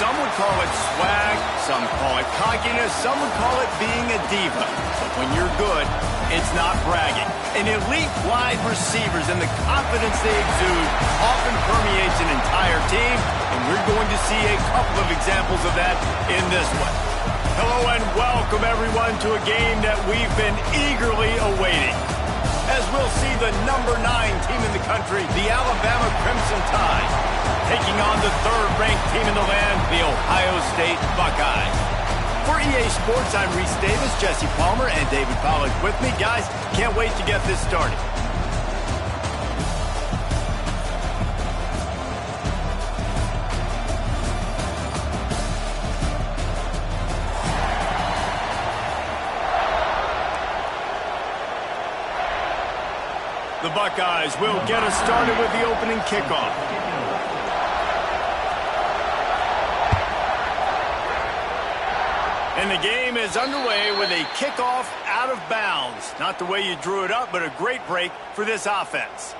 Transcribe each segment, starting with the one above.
Some would call it swag, some call it cockiness, some would call it being a diva. But when you're good, it's not bragging. An elite wide receivers and the confidence they exude often permeates an entire team, and we're going to see a couple of examples of that in this one. Hello and welcome everyone to a game that we've been eagerly awaiting, as we'll see the number 9 team in the country, the Alabama Crimson Tide, taking on the third-ranked team in the land, the Ohio State Buckeyes. For EA Sports, I'm Reese Davis, Jesse Palmer, and David Pollack with me. Guys, can't wait to get this started. The Buckeyes will get us started with the opening kickoff. And the game is underway with a kickoff out of bounds. Not the way you drew it up, but a great break for this offense.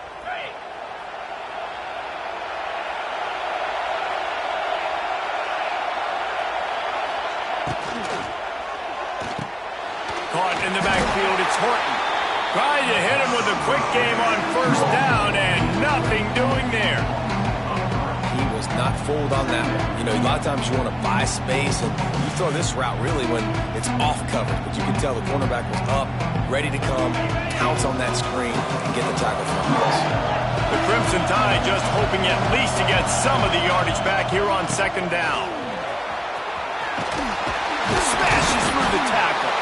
Caught in the backfield, it's Horton. Trying to hit him with a quick game on first down, and nothing doing there. He was not fooled on that one. You know, a lot of times you want to buy space, and you throw this route really when it's off coverage. But you can tell the cornerback was up, ready to come, pounce on that screen, and get the tackle from us. The Crimson Tide just hoping at least to get some of the yardage back here on second down. Smashes through the tackle.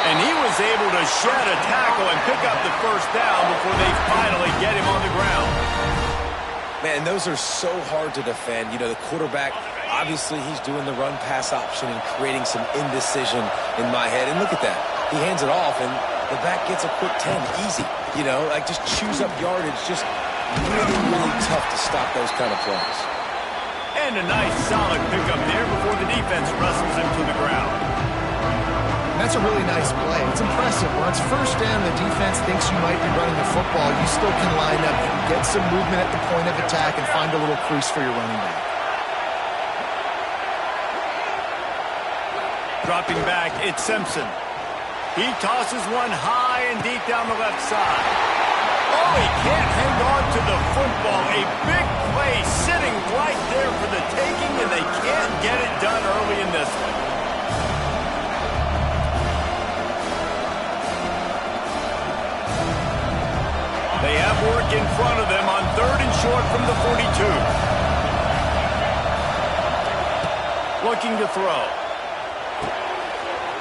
And he was able to shed a tackle and pick up the first down before they finally get him on the ground. Man, those are so hard to defend. You know, the quarterback, obviously he's doing the run-pass option and creating some indecision in my head. And look at that. He hands it off, and the back gets a quick 10. Easy. You know, like just chews up yardage. Just really, really tough to stop those kind of plays. And a nice, solid pickup there before the defense wrestles him to the ground. That's a really nice play. It's impressive. When it's first down, the defense thinks you might be running the football. You still can line up, get some movement at the point of attack, and find a little crease for your running back. Dropping back, it's Simpson. He tosses one high and deep down the left side. Oh, he can't hang on to the football. A big play sitting right there for the taking, and they can't get it done early in this one. They have work in front of them on 3rd and short from the 42. Looking to throw.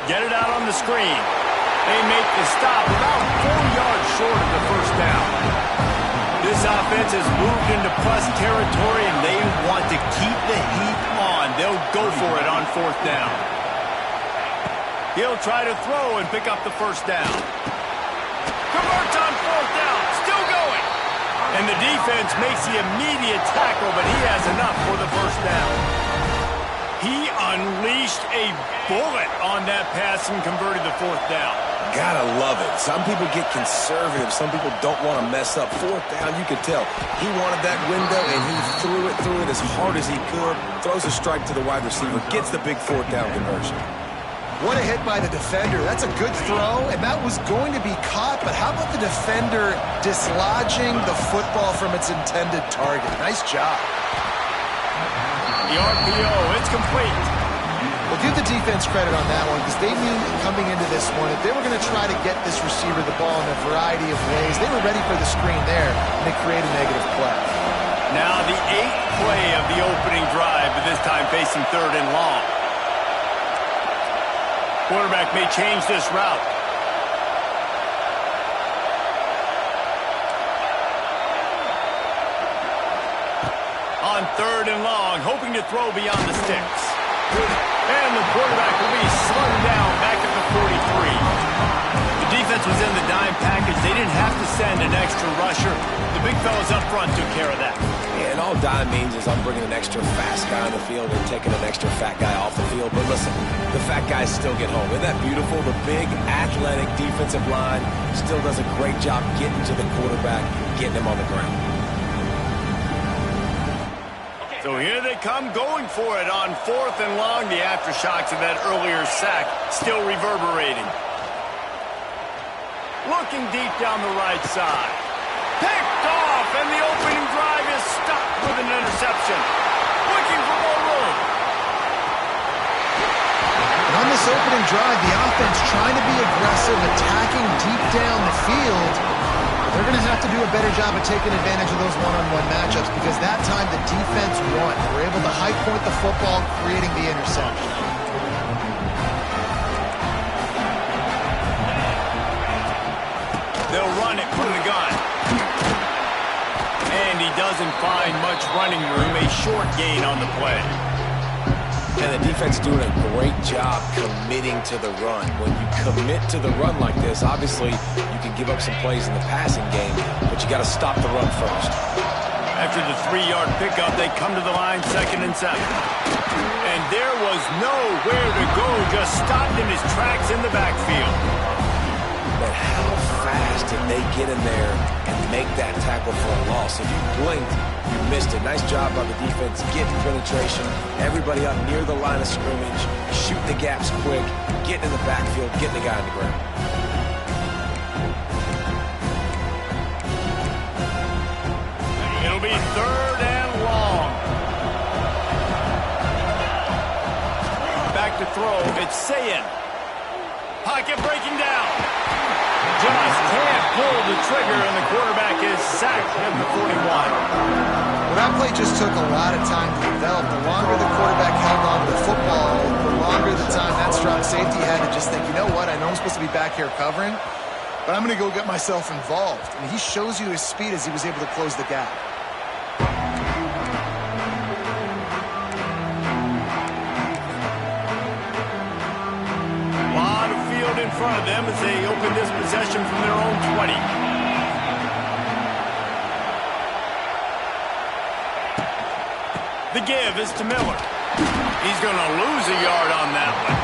Get it out on the screen. They make the stop about 4 yards short of the first down. This offense has moved into plus territory, and they want to keep the heat on. They'll go for it on 4th down. He'll try to throw and pick up the first down. Converts on 4th down. Still going. And the defense makes the immediate tackle, but he has enough for the first down. He unleashed a bullet on that pass and converted the 4th down. Gotta love it. Some people get conservative. Some people don't want to mess up. 4th down, you could tell. He wanted that window, and he threw it as hard as he could. Throws a strike to the wide receiver. Gets the big 4th down conversion. What a hit by the defender. That's a good throw, and that was going to be caught, but how about the defender dislodging the football from its intended target? Nice job. The RPO, it's complete. Well, give the defense credit on that one, because they knew coming into this one that they were going to try to get this receiver the ball in a variety of ways. They were ready for the screen there, and they created a negative play. Now the 8th play of the opening drive, but this time facing 3rd and long. Quarterback may change this route. On 3rd and long, hoping to throw beyond the sticks. And the quarterback will be slung down back at the 43. The defense was in the dime package. They didn't have to send an extra rusher. The big fellas up front took care of that. Yeah, and all dime means is I'm bringing an extra fast guy on the field and taking an extra fat guy off the field. But listen, the fat guys still get home. Isn't that beautiful? The big, athletic defensive line still does a great job getting to the quarterback, getting him on the ground. So Well, here they come going for it on 4th and long. The aftershocks of that earlier sack still reverberating. Looking deep down the right side. Picked off, and the opening drive is stopped with an interception. Looking for more room. And on this opening drive, the offense trying to be aggressive, attacking deep down the field. They're going to have to do a better job of taking advantage of those one-on-one matchups because that time the defense won. They were able to high point the football, creating the interception. They'll run it from the gun. And he doesn't find much running room. A short gain on the play. And the defense doing a great job committing to the run. When you commit to the run like this, obviously you can give up some plays in the passing game, but you got to stop the run first. After the 3-yard pickup, they come to the line 2nd and 7. And there was nowhere to go, just stopped in his tracks in the backfield. But how fast did they get in there and make that tackle for a loss? If you blinked, you missed it. Nice job by the defense, getting penetration, everybody up near the line of scrimmage, shooting the gaps quick, getting in the backfield, getting the guy on the ground. It'll be 3rd and long. Back to throw, it's Sayin. Pocket breaking down. Just can't pull the trigger, and the quarterback is sacked at the 41. Well, that play just took a lot of time to develop. The longer the quarterback held on to the football, the longer the time that strong safety had to just think, you know what, I know I'm supposed to be back here covering, but I'm going to go get myself involved. And he shows you his speed as he was able to close the gap. In front of them as they open this possession from their own 20. The give is to Miller. He's going to lose a yard on that one.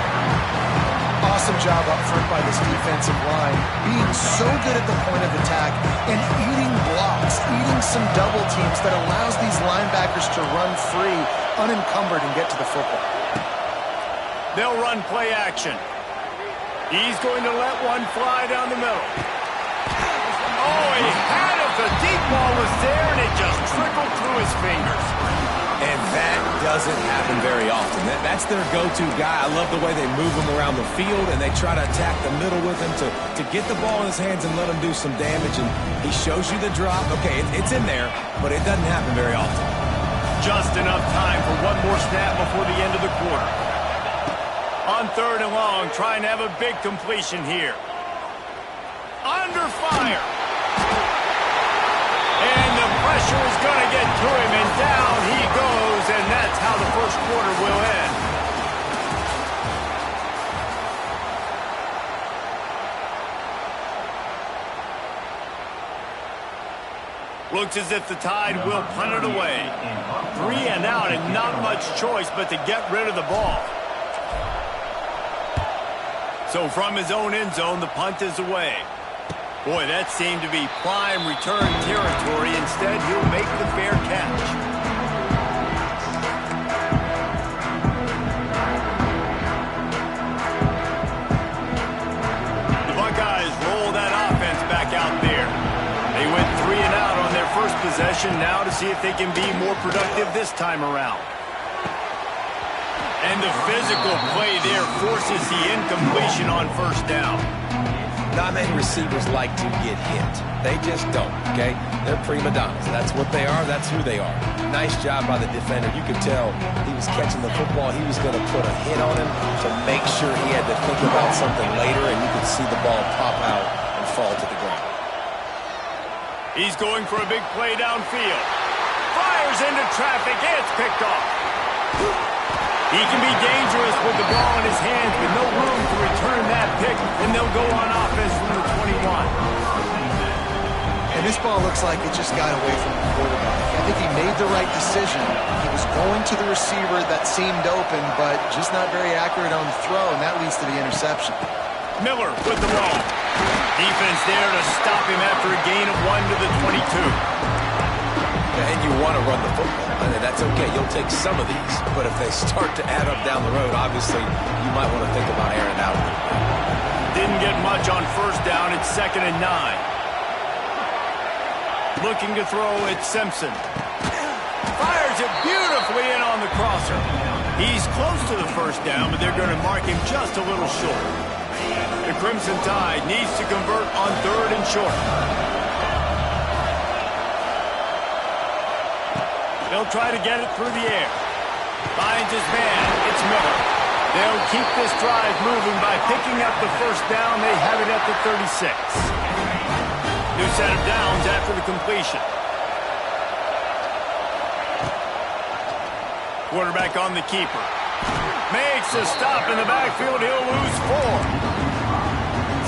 Awesome job up front by this defensive line, being so good at the point of attack and eating blocks, eating some double teams that allows these linebackers to run free, unencumbered, and get to the football. They'll run play action. He's going to let one fly down the middle. Oh, he had it. The deep ball was there, and it just trickled through his fingers. And that doesn't happen very often. That's their go-to guy. I love the way they move him around the field, and they try to attack the middle with him to get the ball in his hands and let him do some damage. And he shows you the drop. Okay, it's in there, but it doesn't happen very often. Just enough time for one more snap before the end of the quarter. On 3rd and long, trying to have a big completion here. Under fire. And the pressure is going to get to him, and down he goes, and that's how the first quarter will end. Looks as if the Tide will punt it away. 3 and out, and not much choice but to get rid of the ball. So from his own end zone, the punt is away. Boy, that seemed to be prime return territory. Instead, he'll make the fair catch. The Buckeyes roll that offense back out there. They went 3 and out on their first possession, now to see if they can be more productive this time around. And the physical play there forces the incompletion on 1st down. Not many receivers like to get hit. They just don't, okay? They're prima donnas. That's what they are. That's who they are. Nice job by the defender. You could tell he was catching the football. He was going to put a hit on him to make sure he had to think about something later, and you could see the ball pop out and fall to the ground. He's going for a big play downfield. Fires into traffic. It's picked off. He can be dangerous with the ball in his hands, but no room to return that pick, and they'll go on offense from the 21. And this ball looks like it just got away from the quarterback. I think he made the right decision. He was going to the receiver that seemed open, but just not very accurate on the throw, and that leads to the interception. Miller with the ball. Defense there to stop him after a gain of 1 to the 22. And you want to run the football. I mean, that's okay. You'll take some of these. But if they start to add up down the road, obviously, you might want to think about airing it out a little bit. Didn't get much on first down. It's 2nd and 9. Looking to throw, it's Simpson. Fires it beautifully in on the crosser. He's close to the first down, but they're going to mark him just a little short. The Crimson Tide needs to convert on 3rd and short. He'll try to get it through the air. Finds his man. It's Miller. They'll keep this drive moving by picking up the first down. They have it at the 36. New set of downs after the completion. Quarterback on the keeper. Makes a stop in the backfield. He'll lose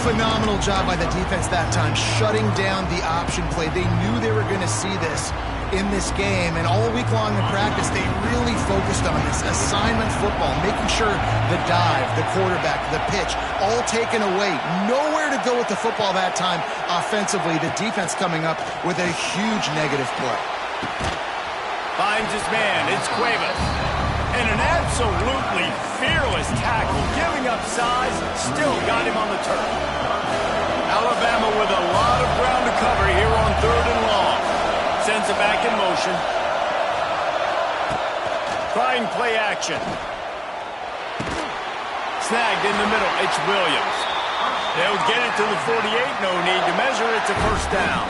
4. Phenomenal job by the defense that time, shutting down the option play. They knew they were going to see this in this game, and all week long in practice, they really focused on this assignment football, making sure the dive, the quarterback, the pitch, all taken away. Nowhere to go with the football that time offensively. The defense coming up with a huge negative play. Finds his man. It's Cuevas. And an absolutely fearless tackle, giving up size, still got him on the turf. Alabama with a lot of ground to cover here on 3rd and long. Sends it back in motion. Trying play action. Snagged in the middle. It's Williams. They'll get it to the 48. No need to measure it to first down.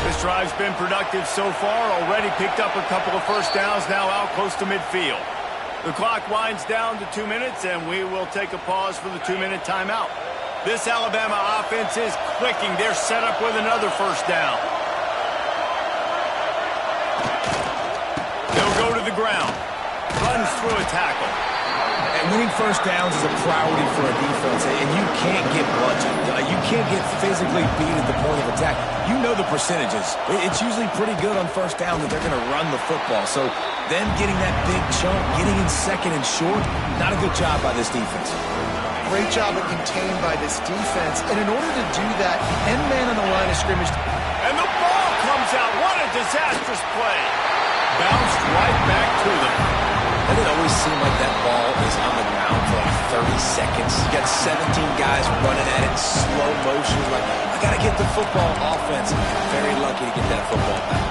This drive's been productive so far. Already picked up a couple of first downs. Now out close to midfield. The clock winds down to 2 minutes, and we will take a pause for the 2-minute timeout. This Alabama offense is clicking. They're set up with another first down. They'll go to the ground. Runs through a tackle. And winning first downs is a priority for a defense, and you can't get bludgeoned. You can't get physically beat at the point of attack. You know the percentages. It's usually pretty good on first down that they're going to run the football. So them getting that big chunk, getting in 2nd and short, not a good job by this defense. Great job of contained by this defense. And in order to do that, end man on the line of scrimmage. And the ball comes out. What a disastrous play. Bounced right back to them. And it always seemed like that ball is on the ground for like 30 seconds. You got 17 guys running at it in slow motion. Like, I got to get the football. Offense, very lucky to get that football back.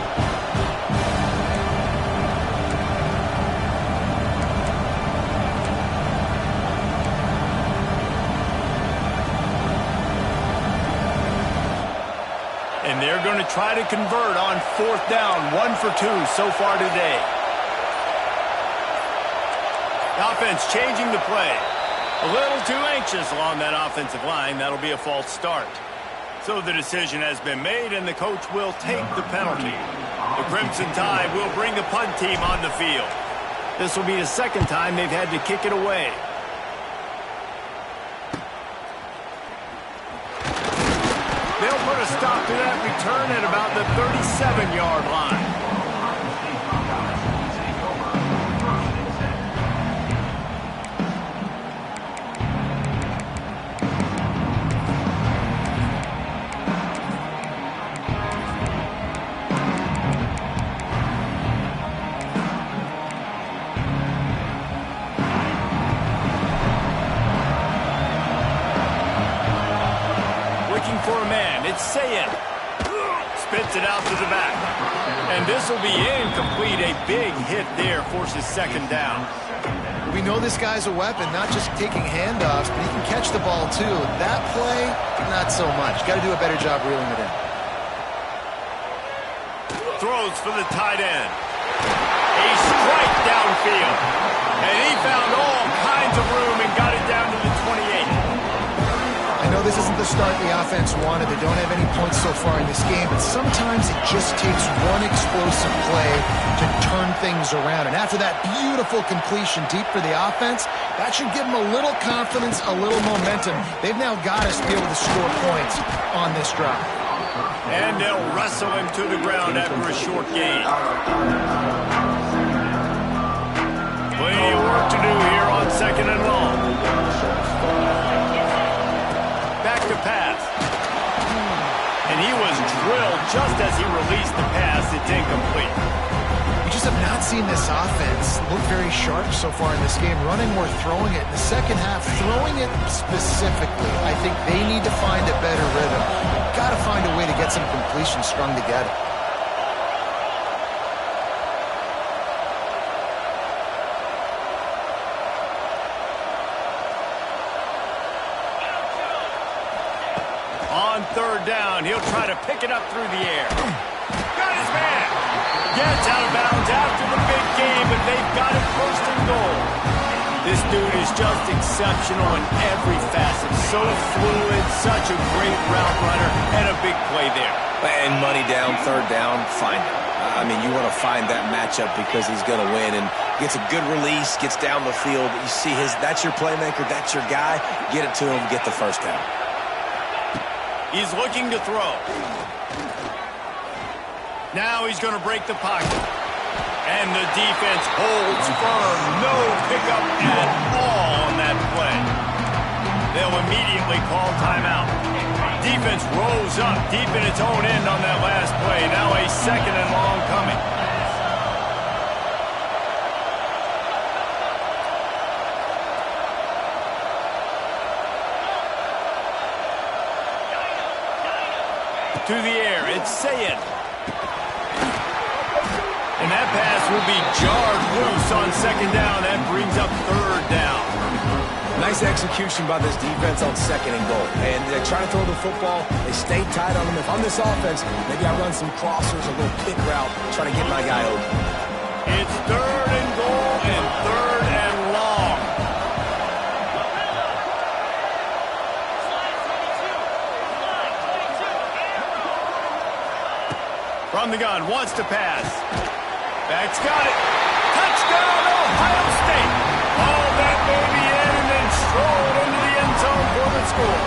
And they're going to try to convert on 4th down. 1 for 2 so far today. The offense changing the play. A little too anxious along that offensive line. That'll be a false start. So the decision has been made, and the coach will take the penalty. The Crimson Tide will bring the punt team on the field. This will be the 2nd time they've had to kick it away. They'll put a stop to that return at about the 37-yard line. For a man, it's Sayed. Spits it out to the back. And this will be incomplete. A big hit there forces 2nd down. We know this guy's a weapon, not just taking handoffs, but he can catch the ball too. That play, not so much. Got to do a better job reeling it in. Throws for the tight end. A strike downfield. And he found all kinds of room and got it down to the 28. I know this isn't the start the offense wanted. They don't have any points so far in this game, but sometimes it just takes one explosive play to turn things around. And after that beautiful completion deep for the offense, that should give them a little confidence, a little momentum. They've now got us to be able to score points on this drive. And they'll wrestle him to the ground after a short gain. Plenty of work to do here on 2nd and long. Back to pass. And he was drilled just as he released the pass. It's incomplete. We just have not seen this offense look very sharp so far in this game, running or throwing it. In the second half, throwing it specifically, I think they need to find a better rhythm. Got to find a way to get some completions strung together. On third down, he'll try to pick it up through the air. Got his man. Gets out of bounds after the big game, but they've got it first and goal. This dude is just exceptional in every facet. So fluid, such a great route runner, and a big play there. And money down, third down, find him. I mean, you want to find that matchup because he's going to win and gets a good release, gets down the field. You see that's your playmaker, that's your guy. Get it to him, get the first down. He's looking to throw. Now he's going to break the pocket. And the defense holds firm. No pickup at all on that play. They'll immediately call timeout. Defense rose up deep in its own end on that last play. Now a second and long coming. To the air, it's Sayed. And that pass will be jarred loose on second down. That brings up third down. Nice execution by this defense on second and goal. And they try to throw the football. They stay tight on them. If I'm this offense, maybe I run some crossers, a little pick route, try to get my guy open. It's third and goal and third and long. From the gun, wants to pass. Back's got it. Touchdown, Ohio State. All that baby in and then strolled into the end zone for the score.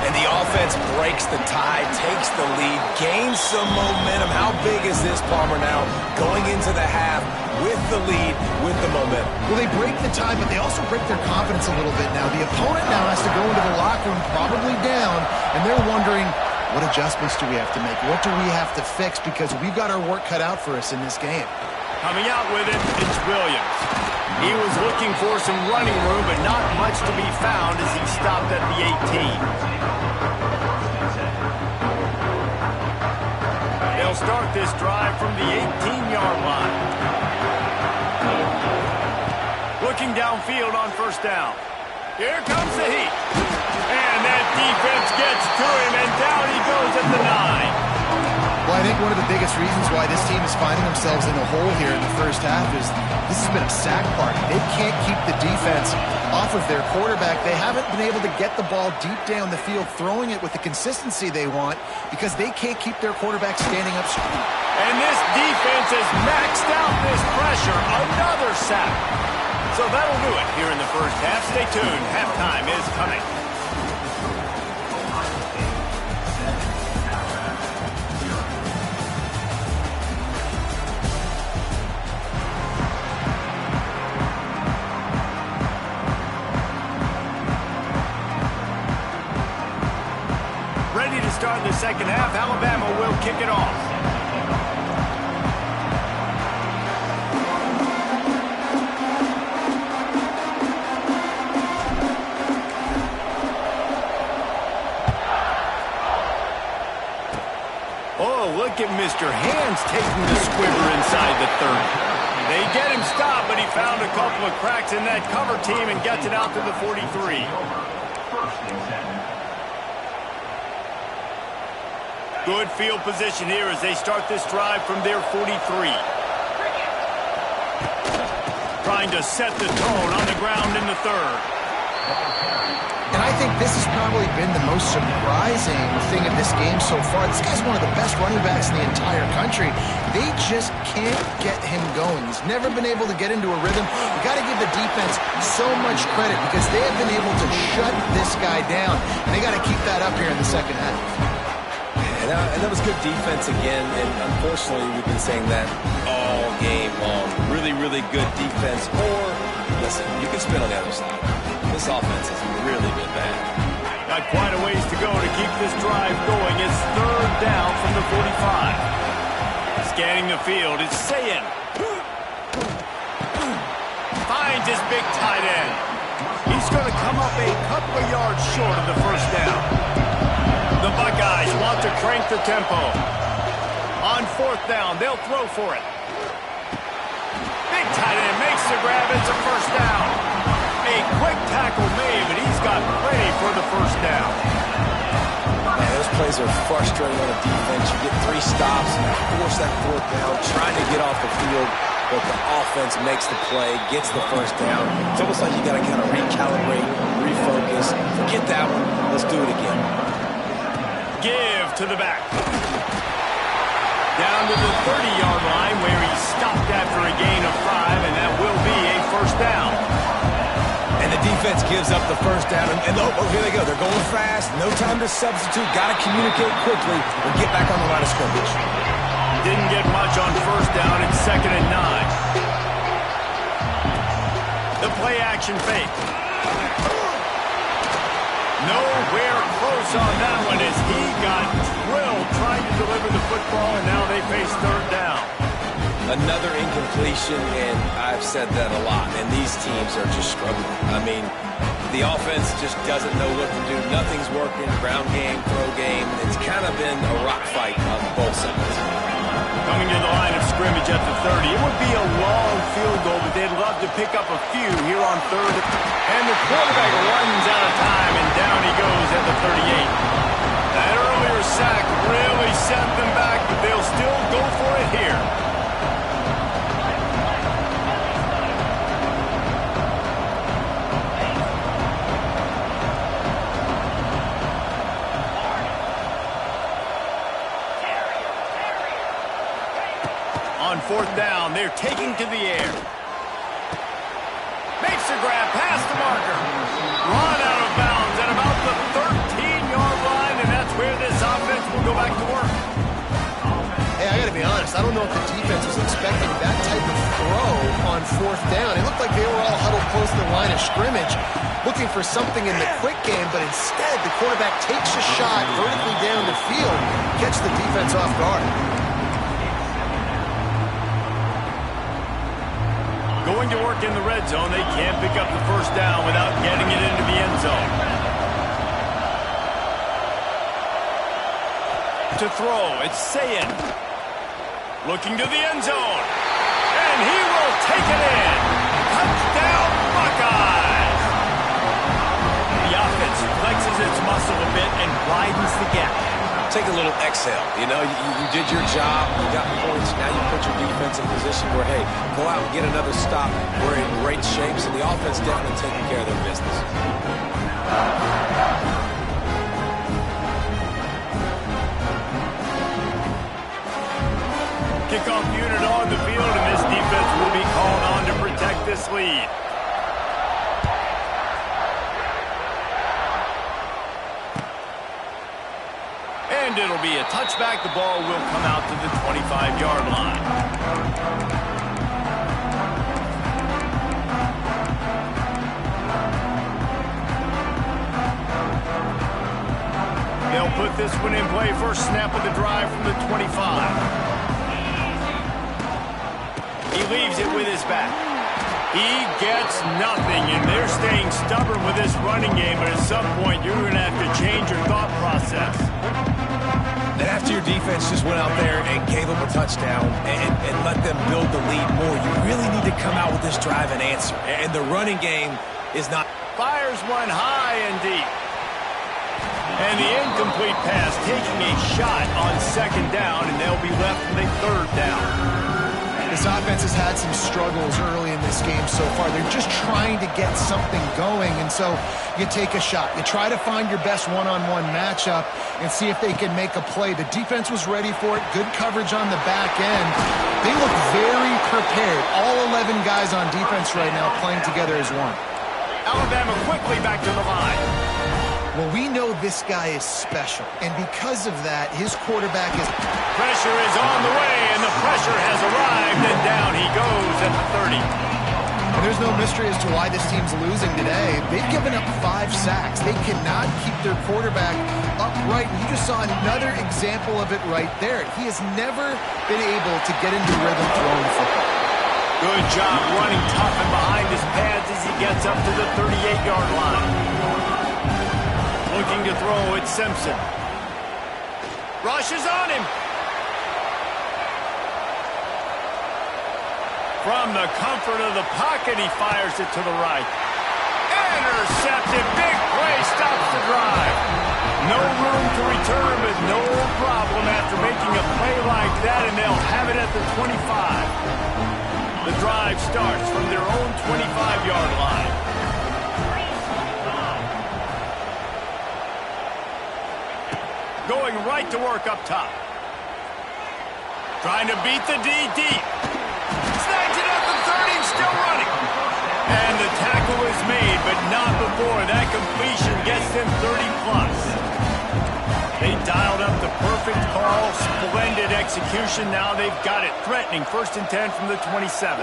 And the offense breaks the tie, takes the lead, gains some momentum. How big is this, Palmer, now? Going into the half with the lead, with the momentum. Well, they break the tie, but they also break their confidence a little bit now. The opponent now has to go into the locker room probably down, and they're wondering, what adjustments do we have to make? What do we have to fix? Because we've got our work cut out for us in this game. Coming out with it, it's Williams. He was looking for some running room, but not much to be found as he stopped at the 18. They'll start this drive from the 18-yard line. Looking downfield on first down. Here comes the heat. And that defense gets to him, and down he goes at the 9. Well, I think one of the biggest reasons why this team is finding themselves in a hole here in the first half is this has been a sack party. They can't keep the defense off of their quarterback. They haven't been able to get the ball deep down the field, throwing it with the consistency they want because they can't keep their quarterback standing up straight. And this defense has maxed out this pressure. Another sack. So that'll do it here in the first half. Stay tuned. Halftime is coming. Ready to start the second half. Alabama will kick it off. Oh, look at Mr. Hands taking the squibber inside the 30. They get him stopped, but he found a couple of cracks in that cover team and gets it out to the 43. Good field position here as they start this drive from their 43. Trying to set the tone on the ground in the third. And I think this has probably been the most surprising thing of this game so far. This guy's one of the best running backs in the entire country. They just can't get him going. He's never been able to get into a rhythm. You got to give the defense so much credit because they have been able to shut this guy down. And they got to keep that up here in the second half. And that was good defense again, and unfortunately we've been saying that all game long. Really, really good defense. Or, listen, you can spin on the other side. This offense has really been bad. got quite a ways to go to keep this drive going. It's third down from the 45. Scanning the field, it's Sayin. Finds his big tight end. He's going to come up a couple of yards short of the first down. The Buckeyes want to crank the tempo. On fourth down, they'll throw for it. Big tight end makes the grab. It's a first down. A quick tackle made, but he's got plenty for the first down. Man, those plays are frustrating on the defense. You get 3 stops and force that fourth down, trying to get off the field, but the offense makes the play, gets the first down. It's almost like you got to kind of recalibrate, refocus. Forget that one. Let's do it again. Give to the back. Down to the 30-yard line where he stopped after a gain of 5, and that will be a first down. And the defense gives up the first down. And oh, here they go. They're going fast. No time to substitute. Got to communicate quickly and get back on the line of scrimmage. Didn't get much on first down. It's 2nd and 9. The play action fake. Nowhere close on that one as he got drilled trying to deliver the football, and now they face third down. Another incompletion, and I've said that a lot, and these teams are just struggling. I mean, the offense just doesn't know what to do. Nothing's working. Ground game, throw game. It's kind of been a rock fight on both sides. Coming to the line of scrimmage at the 30. It would be a long field goal, but they'd love to pick up a few here on third. And the quarterback runs out of time, and down he goes at the 38. That earlier sack really sent them back, but they'll still go for it here. On fourth down, they're taking to the air. Makes a grab past the marker. Run out of bounds at about the 13-yard line, and that's where this offense will go back to work. Hey, I got to be honest. I don't know if the defense was expecting that type of throw on fourth down. It looked like they were all huddled close to the line of scrimmage, looking for something in the quick game, but instead the quarterback takes a shot vertically down the field, catch the defense off guard. Going to work in the red zone, they can't pick up the first down without getting it into the end zone. To throw, it's Sayin. Looking to the end zone. And he will take it in. Touchdown, Buckeyes! The offense flexes its muscle a bit and widens the gap. Take a little exhale. You know, you did your job. You got points. Now you put your defense in a position where, hey, go out and get another stop. We're in great shape, so the offense definitely taking care of their business. Kickoff unit on the field, and this defense will be called on to protect this lead. And it'll be a touchback. The ball will come out to the 25-yard line. They'll put this one in play. First snap of the drive from the 25. He leaves it with his back. He gets nothing, and they're staying stubborn with this running game, but at some point you're going to have to change your thought process. And after your defense just went out there and gave them a touchdown and let them build the lead more, you really need to come out with this drive and answer. And the running game is not... Fires one high and deep. And the incomplete pass taking a shot on second down, and they'll be left with a third down. This offense has had some struggles early in this game so far. They're just trying to get something going, and so you take a shot. You try to find your best one-on-one matchup and see if they can make a play. The defense was ready for it. Good coverage on the back end. They look very prepared. All 11 guys on defense right now playing together as one. Alabama quickly back to the line. Well, we know this guy is special, and because of that, his quarterback is... Pressure is on the way, and the pressure has arrived, and down he goes at the 30. And there's there's no mystery as to why this team's losing today. They've given up 5 sacks. They cannot keep their quarterback upright. You just saw another example of it right there. He has never been able to get into rhythm throwing the football. Good job running tough and behind his pads as he gets up to the 38-yard line. Looking to throw, it's Simpson. Rushes on him. From the comfort of the pocket, he fires it to the right. Intercepted. Big play stops the drive. No room to return, but no problem after making a play like that, and they'll have it at the 25. The drive starts from their own 25-yard line. Going right to work up top. Trying to beat the D deep. Snags it at the 30, still running. And the tackle is made, but not before that completion gets them 30-plus. They dialed up the perfect call, splendid execution. Now they've got it. Threatening 1st and 10 from the 27.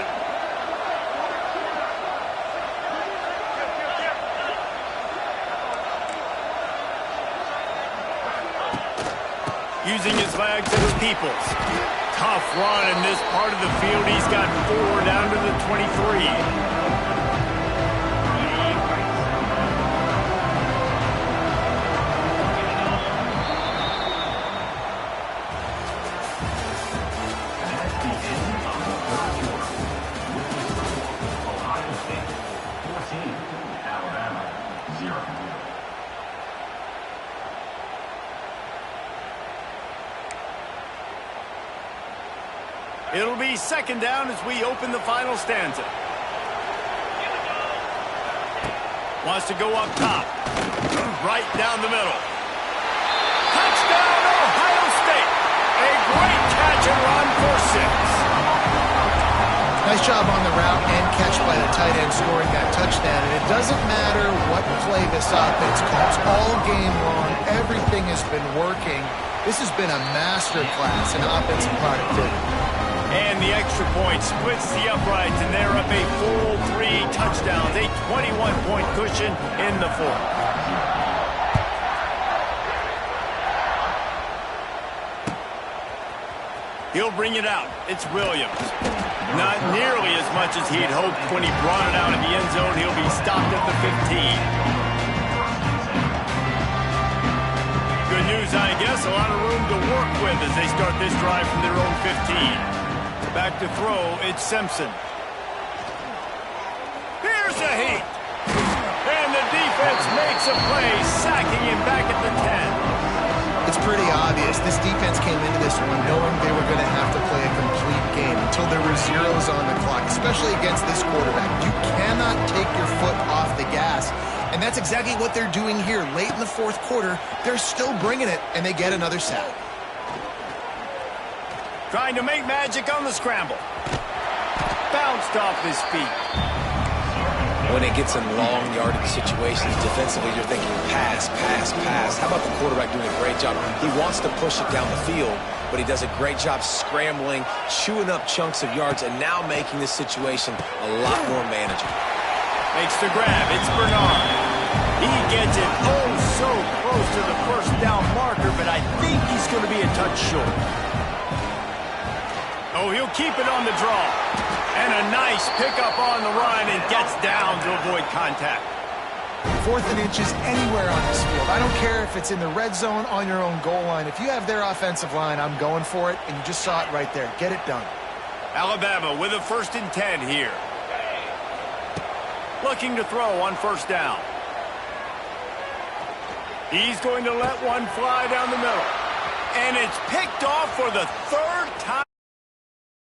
Using his legs as Peoples. Tough run in this part of the field. He's got 4 down to the 23. It'll be 2nd down as we open the final stanza. Wants to go up top. Right down the middle. Touchdown, Ohio State. A great catch and run for 6. Nice job on the route and catch by the tight end scoring that touchdown. And it doesn't matter what play this offense calls. All game long, everything has been working. This has been a master class in offensive productivity. And the extra point splits the uprights, and they're up a full 3 touchdowns, a 21-point cushion in the 4th. He'll bring it out. It's Williams. Not nearly as much as he'd hoped when he brought it out in the end zone. He'll be stopped at the 15. Good news, I guess. A lot of room to work with as they start this drive from their own 15. Back to throw, it's Simpson. Here's a heat. And the defense makes a play, sacking him back at the 10. It's pretty obvious. This defense came into this one knowing they were going to have to play a complete game until there were zeros on the clock, especially against this quarterback. You cannot take your foot off the gas. And that's exactly what they're doing here. Late in the 4th quarter, they're still bringing it, and they get another sack. Trying to make magic on the scramble. Bounced off his feet. When it gets in long yardage situations defensively, you're thinking pass, pass, pass. How about the quarterback doing a great job? He wants to push it down the field, but he does a great job scrambling, chewing up chunks of yards, and now making this situation a lot more manageable. Makes the grab. It's Bernard. He gets it so close to the 1st down marker, but I think he's going to be a touch short. Oh, he'll keep it on the draw. And a nice pickup on the run and gets down to avoid contact. 4th and inches anywhere on this field. I don't care if it's in the red zone, on your own goal line. If you have their offensive line, I'm going for it, and you just saw it right there. Get it done. Alabama with a 1st and 10 here. Looking to throw on 1st down. He's going to let one fly down the middle. And it's picked off for the 3rd time